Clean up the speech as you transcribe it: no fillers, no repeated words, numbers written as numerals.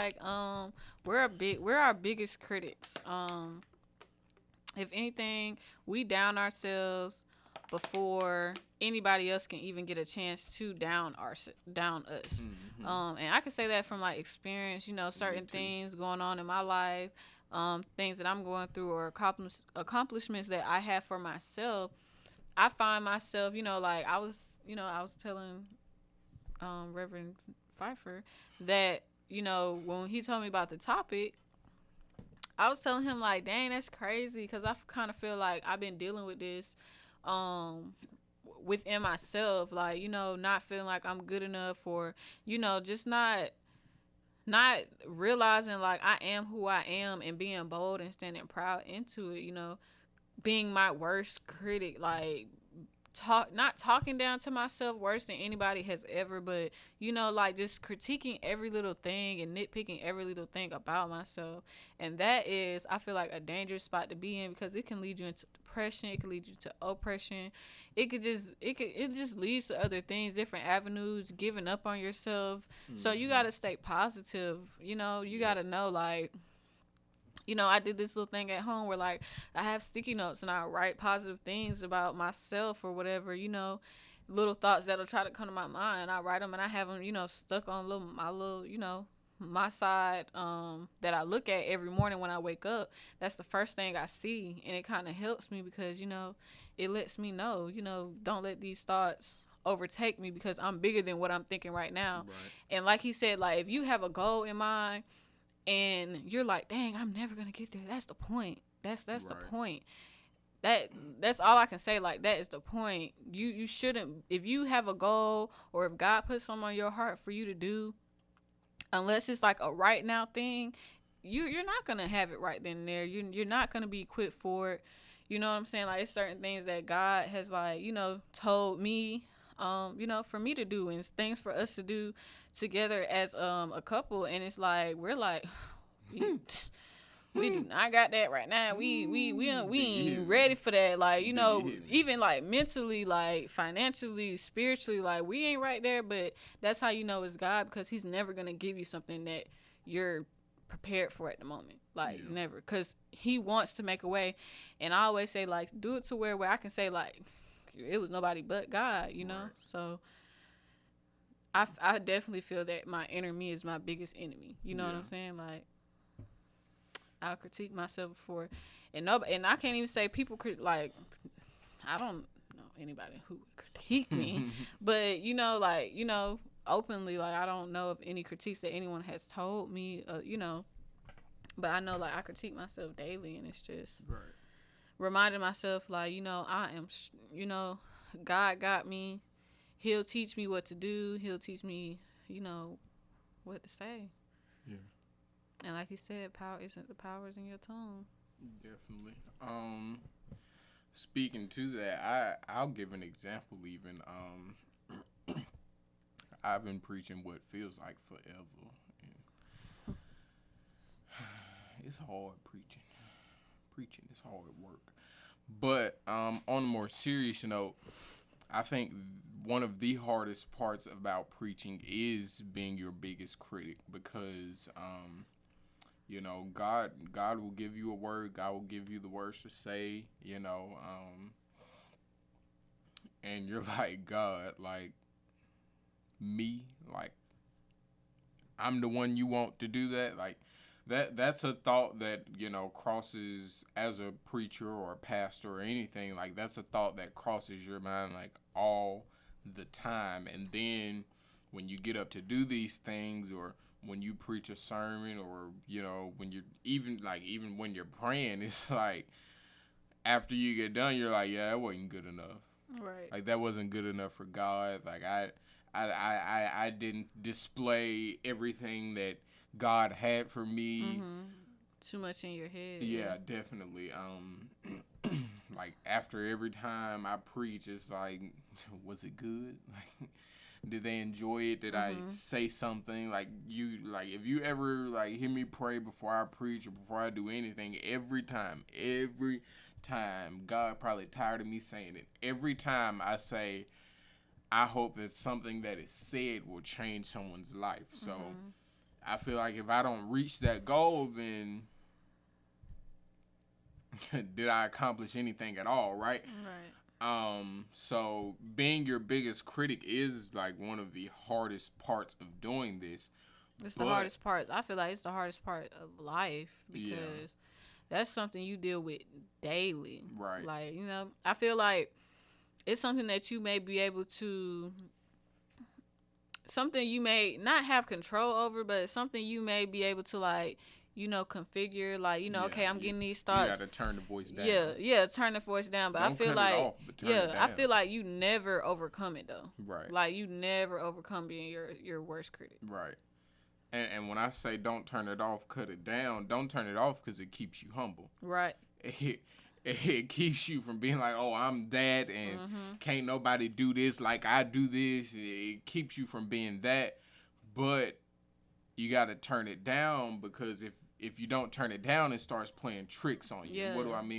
like we're our biggest critics. If anything, we down ourselves before anybody else can even get a chance to down us. Mm-hmm. And I can say that from like experience. You know, Me certain too. things going on in my life, things that I'm going through, or accomplishments that I have for myself. I find myself, like I was telling Reverend Pfeiffer that when he told me about the topic, I was telling him like, dang, that's crazy, because I kind of feel like I've been dealing with this um within myself, like not feeling like I'm good enough, or just not realizing like I am who I am, and being bold and standing proud into it, being my worst critic, like not talking down to myself worse than anybody has ever, but like just critiquing every little thing and nitpicking every little thing about myself. And that is, I feel like, a dangerous spot to be in, because it can lead you into depression, it can lead you to oppression, it just leads to other things, different avenues, giving up on yourself. So you got Mm-hmm. to stay positive. You got Yep. to know, like, I did this little thing at home where, like, I have sticky notes and I write positive things about myself or whatever, little thoughts that'll try to come to my mind. I write them and I have them, stuck on my little, my side, that I look at every morning when I wake up. That's the first thing I see, and it kind of helps me, because it lets me know, don't let these thoughts overtake me, because I'm bigger than what I'm thinking right now. Right. And like he said, like, if you have a goal in mind and you're like, dang, I'm never gonna get there. That's the point. That's the Right. point. That that's all I can say. Like, that is the point. You shouldn't, if you have a goal, or if God puts something on your heart for you to do, unless it's like a right now thing, you're not gonna have it right then and there. You're not gonna be equipped for it. You know what I'm saying? Like, it's certain things that God has, like, told me, for me to do, and things for us to do together as a couple. And it's like, we're like, we we do not got that right now. We Do you hear ain't me? ready for that. Like, Do you hear me? even like mentally, like financially, spiritually, like, we ain't right there. But that's how it's God, because He's never gonna give you something that you're prepared for at the moment. Like, Yeah. never, because He wants to make a way. And I always say, like, do it to where I can say, like, it was nobody but God. Right. So I definitely feel that my inner me is my biggest enemy. You know what Yeah. I'm saying? Like, I'll critique myself before, and no, and I can't even say people could, like, I don't know anybody who would critique me, but like, openly, like, I don't know of any critiques that anyone has told me, but I know, like, I critique myself daily, and it's just Right. reminding myself, like, I am, God got me. He'll teach me what to do. He'll teach me, you know, what to say. Yeah. And like you said, the power is in your tongue. Definitely. Speaking to that, I'll give an example. Even I've been preaching what feels like forever, and it's hard preaching. Preaching is hard work. But on a more serious note, I think one of the hardest parts about preaching is being your biggest critic, because God will give you a word, God will give you the words to say, and you're like, God, like, me, like, I'm the one you want to do that, like, that's a thought that crosses, as a preacher or a pastor or anything, like, that's a thought that crosses your mind, like, all the time. And then when you get up to do these things, or when you preach a sermon, or when you're even when you're praying, it's like, after you get done, you're like, yeah, that wasn't good enough. Right. Like, that wasn't good enough for God. Like, I didn't display everything that God had for me. Mm-hmm. Too much in your head. Yeah. Yeah, definitely. Like, after every time I preach, it's like, was it good? Like, did they enjoy it? Did I Mm-hmm. say something? Like, if you ever, like, hear me pray before I preach or before I do anything, every time, God probably tired of me saying it. Every time I say, I hope that something that is said will change someone's life. So Mm-hmm. I feel like if I don't reach that goal, then did I accomplish anything at all, right? So being your biggest critic is like one of the hardest parts of doing this. It's the hardest part. I feel like it's the hardest part of life because that's something you deal with daily. Right. Like, you know, I feel like it's something that you may be able to, something you may not have control over, but it's something you may be able to, like, you know, configure, like, you know, okay, I'm getting these thoughts. You gotta turn the voice down. Turn the voice down. But Don't I feel cut like, it off, but turn it down. I feel like you never overcome it though. Right. Like you never overcome being your worst critic. Right. And when I say don't turn it off, cut it down, don't turn it off because it keeps you humble. Right. It keeps you from being like, oh, I'm that, and can't nobody do this like I do this. It keeps you from being that, but you got to turn it down because if you don't turn it down, it starts playing tricks on you. Yeah. What do I mean